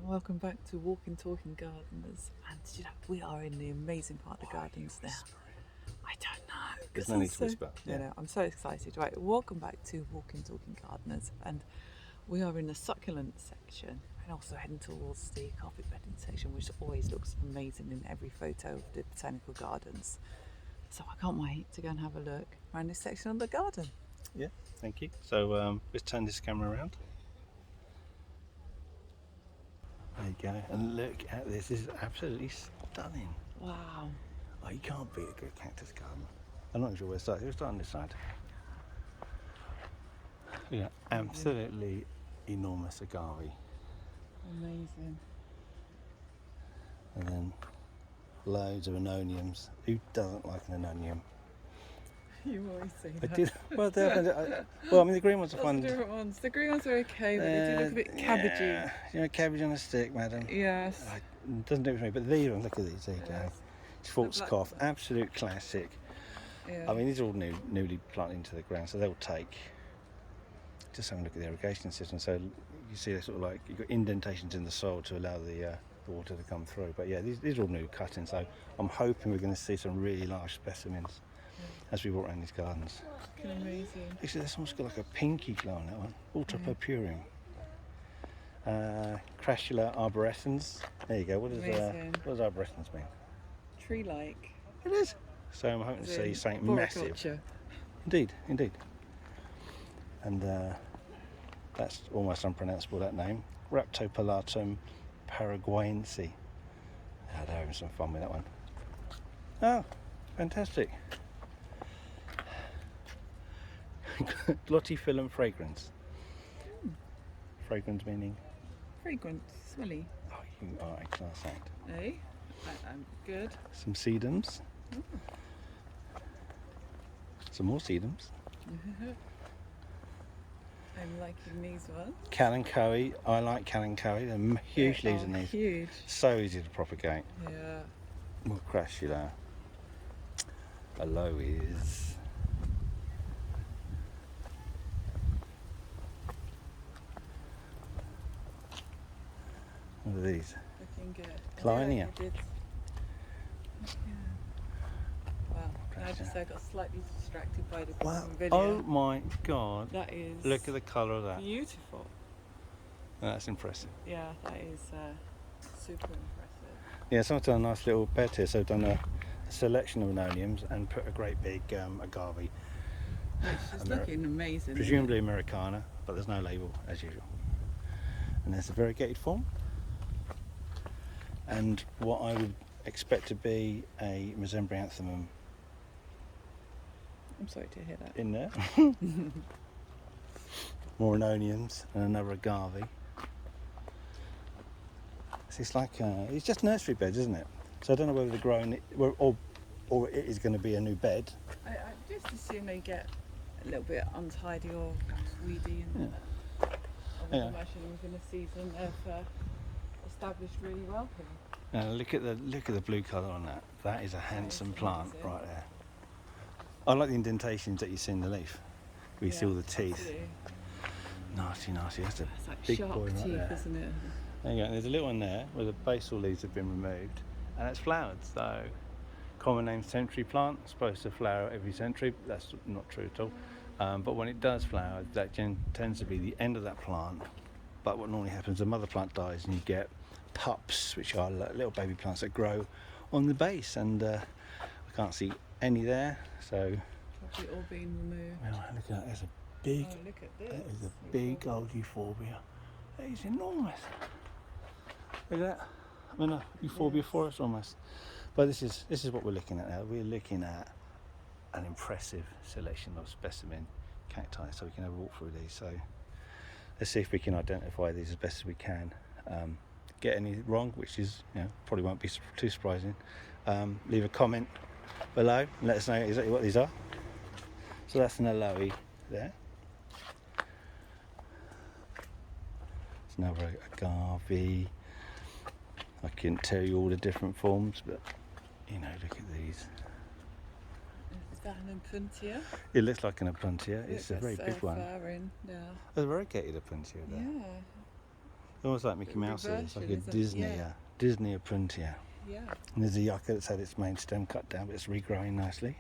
Welcome back to Walking Talking Gardeners. And we are in the amazing part of the gardens now. I don't know. There's no need to whisper. No, I'm so excited. Right, welcome back to Walking Talking Gardeners, and we are in the succulent section and also heading towards the carpet bedding section, which always looks amazing in every photo of the botanical gardens. So I can't wait to go and have a look around this section of the garden. Yeah, thank you. So let's turn this camera around. There you go, and look at this. This is absolutely stunning. Wow. Oh, you can't beat a good cactus garden. I'm not sure where to start. We'll start on this side. Yeah, absolutely enormous agave. Amazing. And then loads of anoniums. Who doesn't like an anonium? You always say I that. did. Well, I mean, the green ones are fun. The different ones. The green ones are okay, but they do look a bit cabbagey. Yeah, you know, cabbage on a stick, madam. Yes. It doesn't do it for me, but these ones, look at these, there you go. It's Schwarzkopf, absolute classic. Yeah. I mean, these are all newly planted into the ground, so they'll take. Just have a look at the irrigation system. So you see, they're sort of like you've got indentations in the soil to allow the water to come through. But yeah, these are all new cuttings. So I'm hoping we're going to see some really large specimens as we walk around these gardens. Looking amazing. Actually, this one's got like a pinky glow on that one. Ultra purpureum. Crassula arborescens. There you go. What does arborescens mean? Tree-like. It is. So I'm hoping to see something massive. Indeed. And that's almost unpronounceable, that name. Rhaptopalatum paraguayense. Yeah, they're having some fun with that one. Oh, fantastic. Glotiphyllum fragrans. Fragrans meaning? Fragrant, smelly. Oh, you are a class act. Hey, I'm good. Some sedums. Some more sedums. I'm liking these ones. Kalanchoe. I like Kalanchoe. They're huge leaves in these. Huge. So easy to propagate. Yeah. More crassula. Aloes. What are these? Looking good. Clinia. Yeah. Wow. I just got slightly distracted by the video. Oh my God. That is. Look at the colour of that. Beautiful. That's impressive. Yeah, that is super impressive. Yeah, someone's done a nice little bed here. So I've done a selection of anoniums and put a great big agave. Which is looking amazing. Presumably Americana, but there's no label as usual. And there's a variegated form. And what I would expect to be a mesembryanthemum I'm sorry to hear that. in there. More anoniums and another agave. So it's like it's just nursery beds, isn't it? So I don't know whether they're growing it or it is going to be a new bed. I just assume they get a little bit untidy or weedy, and I would imagine within a season they've established really well here. Now look at the blue colour on that. That is a handsome plant right there. I like the indentations that you see in the leaf. We see all the teeth. Absolutely. Nasty. That's a like big sharp boy right teeth, there. isn't it? There you go. There's a little one there where the basal leaves have been removed, and it's flowered. So, common name century plant, supposed to flower every century. That's not true at all. But when it does flower, that tends to be the end of that plant. But what normally happens, the mother plant dies, and you get pups, which are little baby plants that grow on the base. And I can't see any there, so. Probably all being removed. Well, look at that. There's a big. Oh, look at this. That is a big old euphorbia. That is enormous. Look at that. I mean, a euphorbia forest almost. But this is what we're looking at now. We're looking at an impressive selection of specimen cacti, so we can have a walk through these. So let's see if we can identify these as best as we can. Get any wrong, which is probably won't be too surprising. Leave a comment below and let us know exactly what these are. So that's an aloe there. It's another agave. I can't tell you all the different forms, but look at these. Is that an opuntia? It looks like an opuntia. It's a very big one. Flowering, yeah. There's a variegated opuntia there. Yeah. Almost like Mickey Mouse. It's like a Disney, Disney Apprentia. Yeah. And there's a yucca that's had its main stem cut down, but it's regrowing nicely.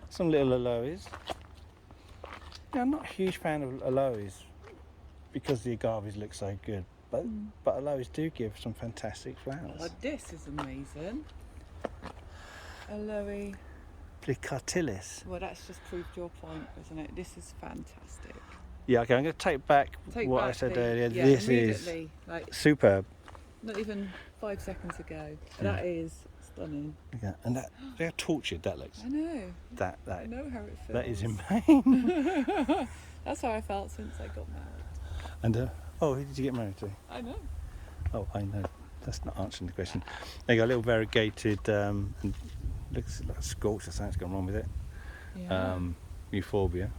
Some little aloes. Yeah, I'm not a huge fan of aloes because the agaves look so good, but aloes do give some fantastic flowers. Oh, this is amazing. Aloe. Plicatilis. Well, that's just proved your point, isn't it? This is fantastic. Yeah, okay, I'm going to take back what I said earlier. Yeah, this is like superb. Not even 5 seconds ago. That is stunning. Okay, and that, how tortured that looks. I know. That I know how it feels. that is in pain. That's how I felt since I got married. And oh, who did you get married to? I know. Oh, I know. That's not answering the question. There you go, a little variegated, and looks like scorch or something's gone wrong with it. Yeah. Euphorbia.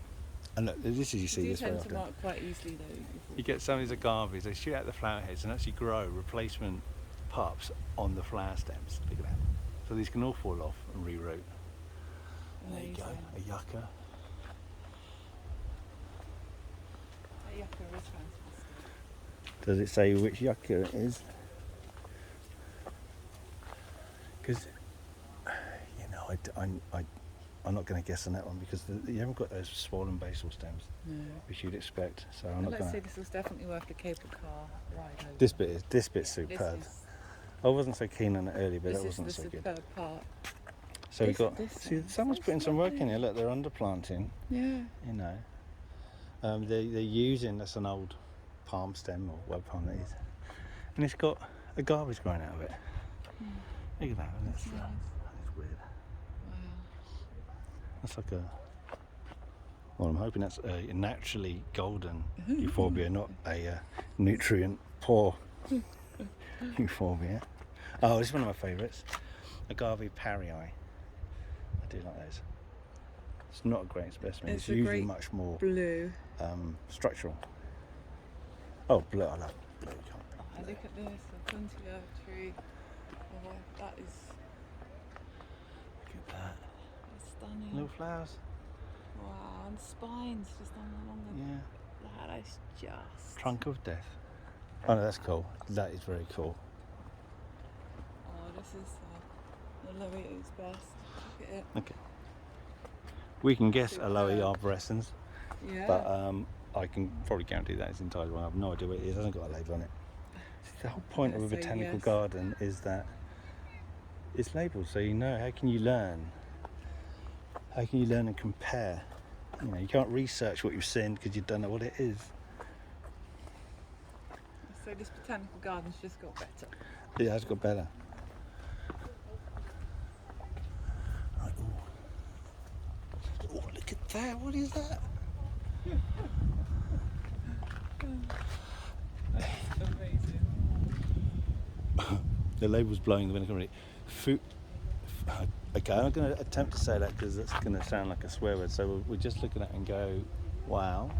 And look, this is, you see this very tend to often. mark quite easily though. You get some of these agaves, they shoot out the flower heads and actually grow replacement pups on the flower stems. Look at that. So these can all fall off and reroot. There you go, a yucca. That yucca is fantastic. Does it say which yucca it is? Because, you know, I'm not going to guess on that one because you haven't got those swollen basal stems, which you'd expect. So I'm not Let's going. say this was definitely worth the cable car ride over. This bit's superb. I wasn't so keen on it earlier, but that wasn't so good. This is the superb part. So we've got. See, someone's putting some work in here. Look, they're underplanting. Yeah. You know, they're using that's an old palm stem or web palm that is, and it's got agaves growing out of it. Look at that. That's weird. Wow. That's like a. Well, I'm hoping that's a naturally golden euphorbia, not a nutrient poor euphorbia. Oh, this is one of my favourites. Agave parii. I do like those. It's not a great specimen. It's usually much more blue. Structural. Oh, blue. I love blue. I look at this, the Funchal tree. Oh, that is. Look at that. It's stunning. Little flowers. Wow, and spines just along the. Yeah. That is just. Trunk of death. Oh no, that's cool. That is very cool. Oh, this is aloe at its best. Look at it. Okay. We can guess aloe arborescens, but I can probably guarantee that it's entirely wrong. I have no idea what it is. It hasn't got a label on it. The whole point of a botanical garden is that it's labelled, so you know. How can you learn? How can you learn and compare? You know, you can't research what you've seen because you don't know what it is. So this botanical garden's just got better. Yeah, it's got better. Right, oh, look at that! What is that? That's amazing. The label's blowing the wind already. Okay, I'm not going to attempt to say that because it's going to sound like a swear word. So we're just looking at it and go, wow.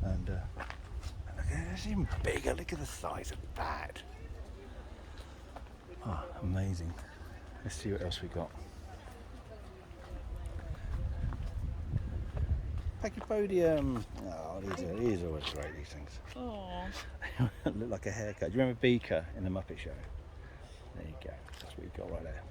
And look at it, it's even bigger. Look at the size of that. Oh, amazing. Let's see what else we got. Pachypodium. Oh, these are always great, these things. Oh. Look like a haircut. Do you remember Beaker in the Muppet Show? There you go. That's what we've got right there.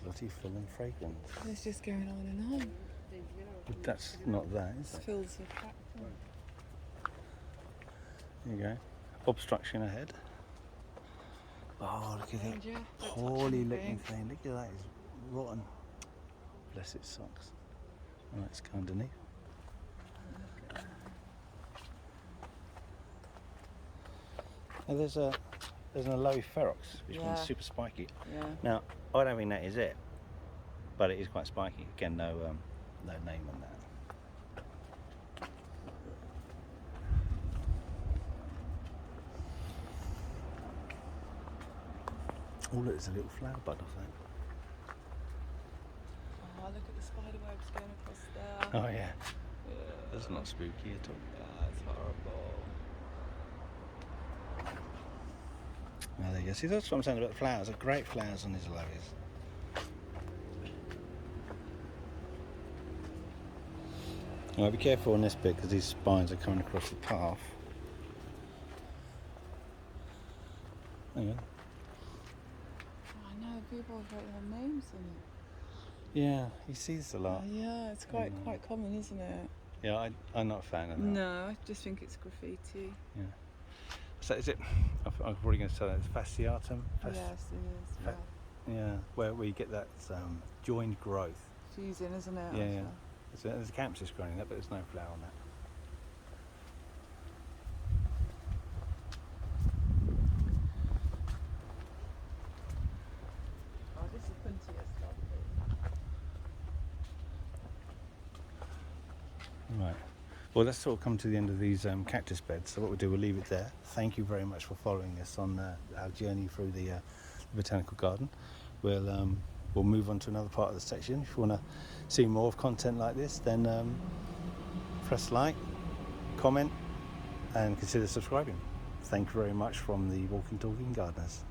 Glutty, full and fragrant. It's just going on and on. But that's not that, is it? Fills the platform. There you go. Obstruction ahead. Oh, look at that Danger. poorly looking thing. Look at that, it's rotten. Bless its socks. Right, let's go underneath. Now there's an aloe ferox, which means super spiky. Yeah. Now, I don't think that is it, but it is quite spiky. Again, no name on that. Oh, look, there's a little flower bud off that. Oh, look at the spider webs going across there. Oh, yeah. The That's not spooky at all. That's horrible. Oh, there you go. See, that's what I'm saying about the flowers. They're great flowers on these lowies. Well, be careful on this bit because these spines are coming across the path. There you go. I know people have written their names on it. Yeah, you see this a lot. Yeah, it's quite common, isn't it? Yeah, I'm not a fan of that. No, I just think it's graffiti. Yeah. So is it? I'm probably going to say that it's fasciatum. Yes, it is. Yeah, where you get that joined growth. Fusing, isn't it? Yeah. There's a campus growing that, but there's no flower on that. Oh, this is Funchal stuff. Right. Well, let's sort of come to the end of these cactus beds. So what we'll do, we'll leave it there. Thank you very much for following us on our journey through the botanical garden. We'll move on to another part of the section. If you want to see more of content like this, then press like, comment, and consider subscribing. Thank you very much from the Walking Talking Gardeners.